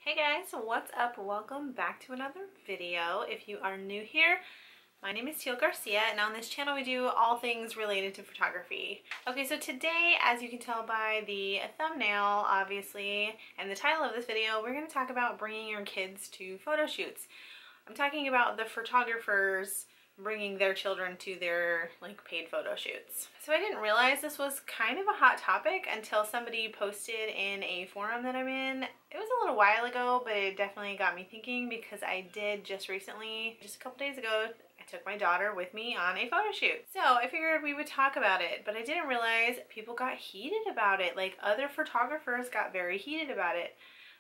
Hey guys, what's up? Welcome back to another video. If you are new here, my name is Teal Garcia, and on this channel we do all things related to photography. Okay, so today, as you can tell by the thumbnail, obviously, and the title of this video, we're going to talk about bringing your kids to photo shoots. I'm talking about the photographers bringing their children to their paid photo shoots. So I didn't realize this was kind of a hot topic until somebody posted in a forum that I'm in. It was a little while ago, but it definitely got me thinking because I did just recently, just a couple days ago, I took my daughter with me on a photo shoot. So I figured we would talk about it, but I didn't realize people got heated about it. Like, other photographers got very heated about it,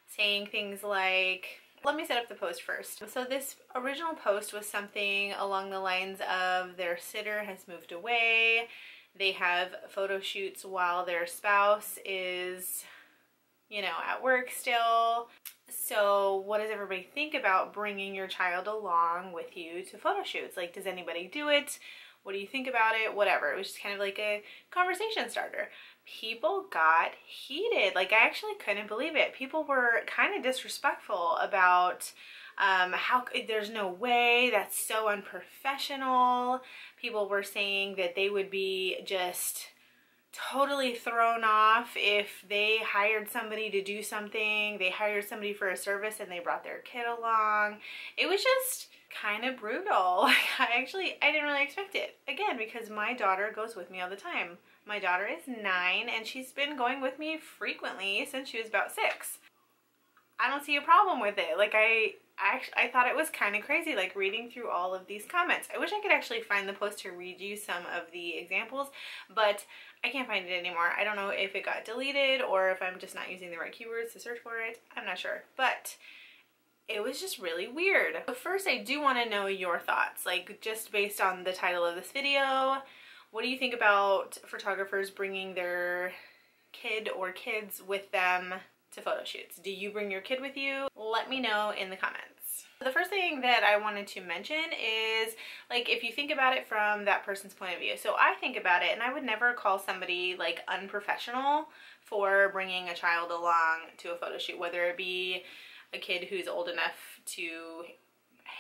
saying things like, let me set up the post first. So this original post was something along the lines of their sitter has moved away. They have photo shoots while their spouse is, at work still. So what does everybody think about bringing your child along with you to photo shoots? Like, does anybody do it? What do you think about it? Whatever. It was just kind of like a conversation starter. People got heated. Like, I actually couldn't believe it. People were kind of disrespectful about how there's no way, that's so unprofessional. People were saying that they would be just totally thrown off if they hired somebody to do something. They hired somebody for a service and they brought their kid along. It was just kind of brutal. I didn't really expect it. Again, because my daughter goes with me all the time. My daughter is 9 and she's been going with me frequently since she was about 6. I don't see a problem with it. Like, I thought it was kind of crazy, like, reading through all of these comments. I wish I could actually find the post to read you some of the examples, but I can't find it anymore. I don't know if it got deleted or if I'm just not using the right keywords to search for it. I'm not sure, but it was just really weird. But first, I do want to know your thoughts, like, just based on the title of this video. What do you think about photographers bringing their kid or kids with them to photo shoots? Do you bring your kid with you? Let me know in the comments. The first thing that I wanted to mention is, like, if you think about it from that person's point of view. So I think about it, and I would never call somebody, like, unprofessional for bringing a child along to a photo shoot, whether it be a kid who's old enough to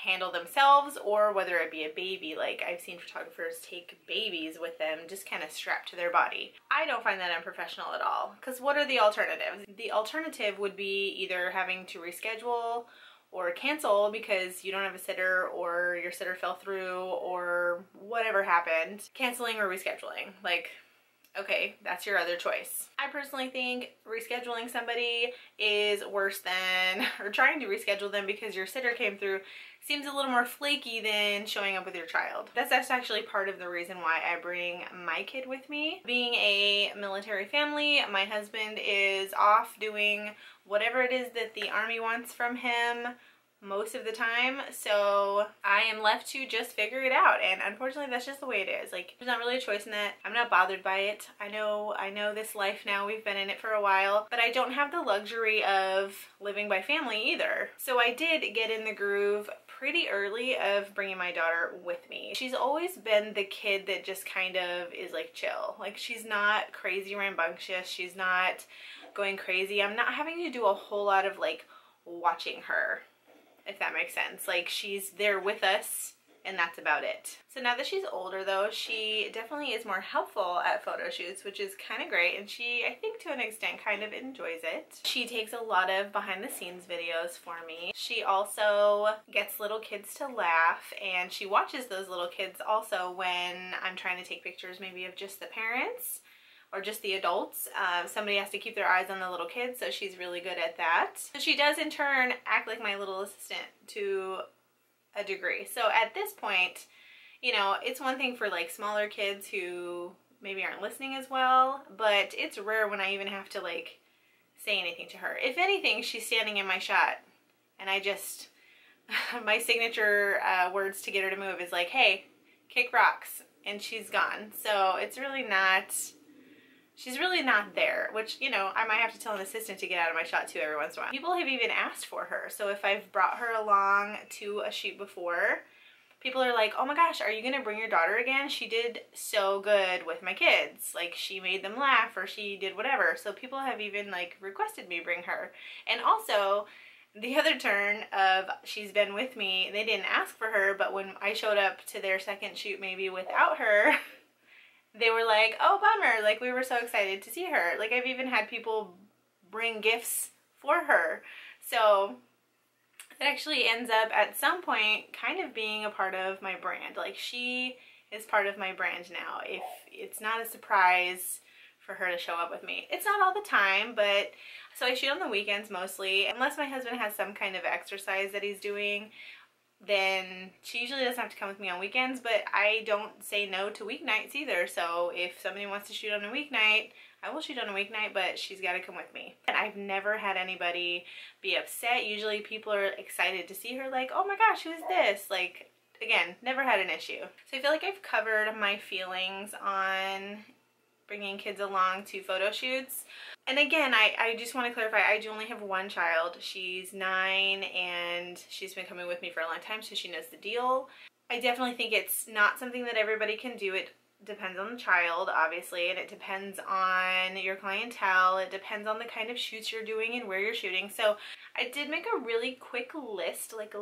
handle themselves or whether it be a baby. Like, I've seen photographers take babies with them just kind of strapped to their body. I don't find that unprofessional at all, because what are the alternatives? The alternative would be either having to reschedule or cancel because you don't have a sitter or your sitter fell through or whatever happened. Canceling or rescheduling. Like, okay, that's your other choice. I personally think rescheduling somebody is worse than, or trying to reschedule them because your sitter came through, seems a little more flaky than showing up with your child. That's actually part of the reason why I bring my kid with me. Being a military family, my husband is off doing whatever it is that the Army wants from him most of the time, so I am left to just figure it out, and unfortunately that's just the way it is. Like, there's not really a choice in that. I'm not bothered by it. I know this life now, we've been in it for a while, but I don't have the luxury of living by family either. So I did get in the groove pretty early of bringing my daughter with me. She's always been the kid that just kind of is like chill. Like, she's not crazy rambunctious, she's not going crazy. I'm not having to do a whole lot of like watching her, if that makes sense. Like, she's there with us and that's about it. So now that she's older though, she definitely is more helpful at photo shoots, which is kind of great, and she, I think to an extent, kind of enjoys it. She takes a lot of behind the scenes videos for me. She also gets little kids to laugh, and she watches those little kids also when I'm trying to take pictures maybe of just the parents or just the adults. Somebody has to keep their eyes on the little kids, so she's really good at that. So she does in turn act like my little assistant to a degree. So at this point, it's one thing for like smaller kids who maybe aren't listening as well, but it's rare when I even have to like say anything to her. If anything, she's standing in my shot and I just, my signature words to get her to move is like, hey, kick rocks, and she's gone. So it's really not, she's really not there, which, I might have to tell an assistant to get out of my shot too every once in a while. People have even asked for her. So if I've brought her along to a shoot before, people are like, oh my gosh, are you gonna bring your daughter again? She did so good with my kids. Like, she made them laugh or she did whatever. So people have even like requested me bring her. And also, the other turn of she's been with me, they didn't ask for her, but when I showed up to their second shoot maybe without her, they were like, oh, bummer, like we were so excited to see her. Like I've even had people bring gifts for her. So it actually ends up at some point kind of being a part of my brand. Like she is part of my brand now. If it's not a surprise for her to show up with me. It's not all the time, but so I shoot on the weekends mostly. Unless my husband has some kind of exercise that he's doing, then she usually doesn't have to come with me on weekends, but I don't say no to weeknights either. So if somebody wants to shoot on a weeknight, I will shoot on a weeknight, but she's got to come with me. And I've never had anybody be upset. Usually people are excited to see her, like, oh my gosh, who is this? Like, again, never had an issue. So I feel like I've covered my feelings on bringing kids along to photo shoots. And again, I just want to clarify, I do only have one child. She's 9 and she's been coming with me for a long time, so she knows the deal. I definitely think it's not something that everybody can do. It depends on the child, obviously, and it depends on your clientele. It depends on the kind of shoots you're doing and where you're shooting. So I did make a really quick list, like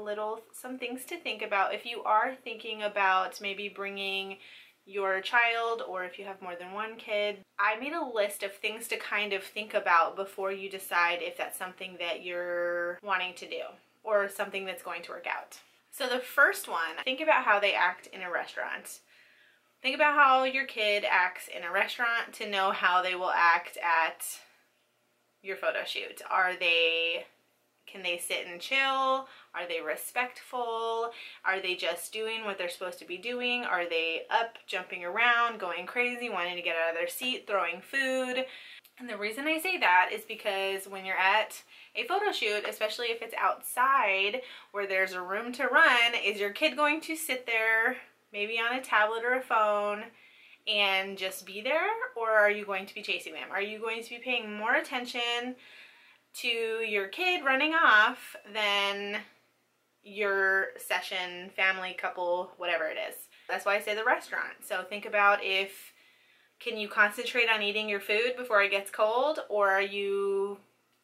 some things to think about if you are thinking about maybe bringing your child, or if you have more than one kid. I made a list of things to kind of think about before you decide if that's something that you're wanting to do or something that's going to work out. So the first one, think about how they act in a restaurant. Think about how your kid acts in a restaurant to know how they will act at your photo shoot. Can they sit and chill? Are they respectful? Are they just doing what they're supposed to be doing? Are they up, jumping around, going crazy, wanting to get out of their seat, throwing food? And the reason I say that is because when you're at a photo shoot, especially if it's outside where there's a room to run, is your kid going to sit there, maybe on a tablet or a phone, and just be there? Or are you going to be chasing them? Are you going to be paying more attention to your kid running off than your session, family, couple, whatever it is? That's why I say the restaurant. So think about can you concentrate on eating your food before it gets cold, or are you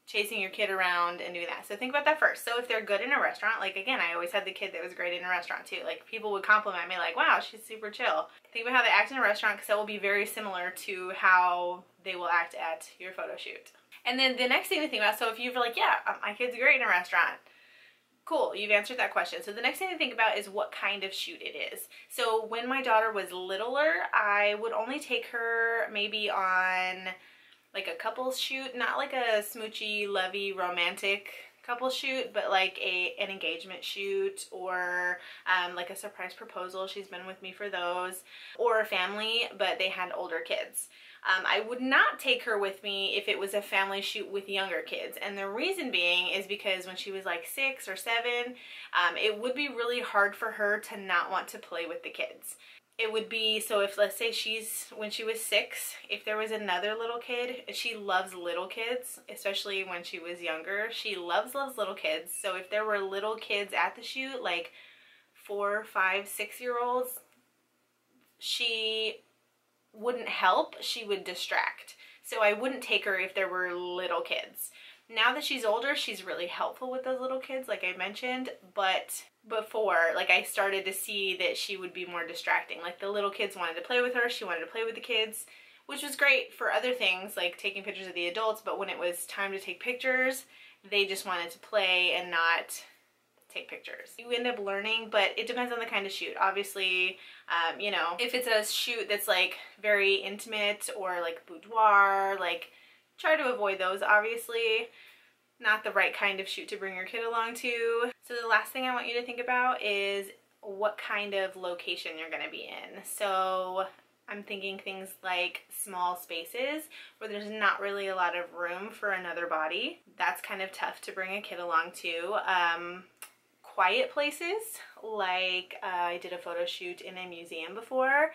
chasing your kid around and doing that? So think about that first. So if they're good in a restaurant, like again, I always had the kid that was great in a restaurant too. Like people would compliment me like, wow, she's super chill. Think about how they act in a restaurant, because that will be very similar to how they will act at your photo shoot. And then the next thing to think about, so if you're like, yeah, my kid's great in a restaurant, cool, you've answered that question. So the next thing to think about is what kind of shoot it is. So when my daughter was littler, I would only take her maybe on like a couples shoot, not like a smoochy, lovey, romantic couple shoot, but like an engagement shoot, or like a surprise proposal. She's been with me for those. Or a family, but they had older kids. I would not take her with me if it was a family shoot with younger kids. And the reason being is because when she was like 6 or 7, it would be really hard for her to not want to play with the kids. It would be, so if let's say when she was 6, if there was another little kid, she loves little kids, especially when she was younger. She loves little kids. So if there were little kids at the shoot, like 4, 5, 6-year-olds, she wouldn't help, she would distract. So I wouldn't take her if there were little kids. Now that she's older, she's really helpful with those little kids, like I mentioned, but before, like, I started to see that she would be more distracting. Like, the little kids wanted to play with her, she wanted to play with the kids, which was great for other things, like taking pictures of the adults, but when it was time to take pictures, they just wanted to play and not take pictures. You end up learning, but it depends on the kind of shoot. Obviously, you know, if it's a shoot that's like very intimate or like boudoir, like try to avoid those, obviously. Not the right kind of shoot to bring your kid along to. So the last thing I want you to think about is what kind of location you're going to be in. So I'm thinking things like small spaces where there's not really a lot of room for another body. That's kind of tough to bring a kid along to. Quiet places, like I did a photo shoot in a museum before.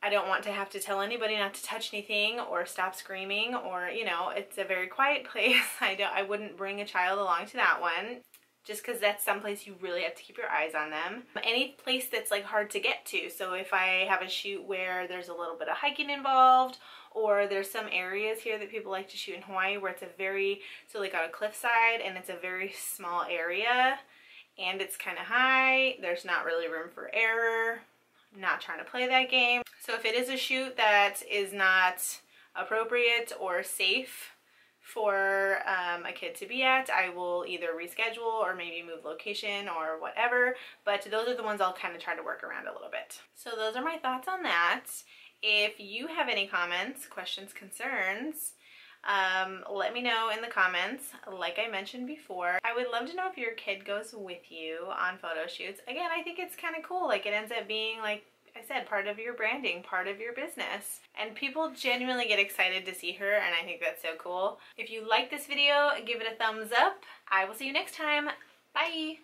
I don't want to have to tell anybody not to touch anything or stop screaming, or, you know, it's a very quiet place. I wouldn't bring a child along to that one. just because that's someplace you really have to keep your eyes on them. Any place that's like hard to get to. So if I have a shoot where there's a little bit of hiking involved, or there's some areas here that people like to shoot in Hawaii where it's a very, so like on a cliffside and it's a very small area and it's kind of high, there's not really room for error. I'm not trying to play that game. So if it is a shoot that is not appropriate or safe for a kid to be at, I will either reschedule or maybe move location or whatever, but those are the ones I'll kind of try to work around a little bit. So those are my thoughts on that. If you have any comments, questions, concerns, let me know in the comments. Like I mentioned before, I would love to know if your kid goes with you on photo shoots. Again, I think it's kind of cool. Like, it ends up being, like I said, part of your branding, part of your business. And people genuinely get excited to see her, and I think that's so cool. If you like this video, give it a thumbs up. I will see you next time. Bye!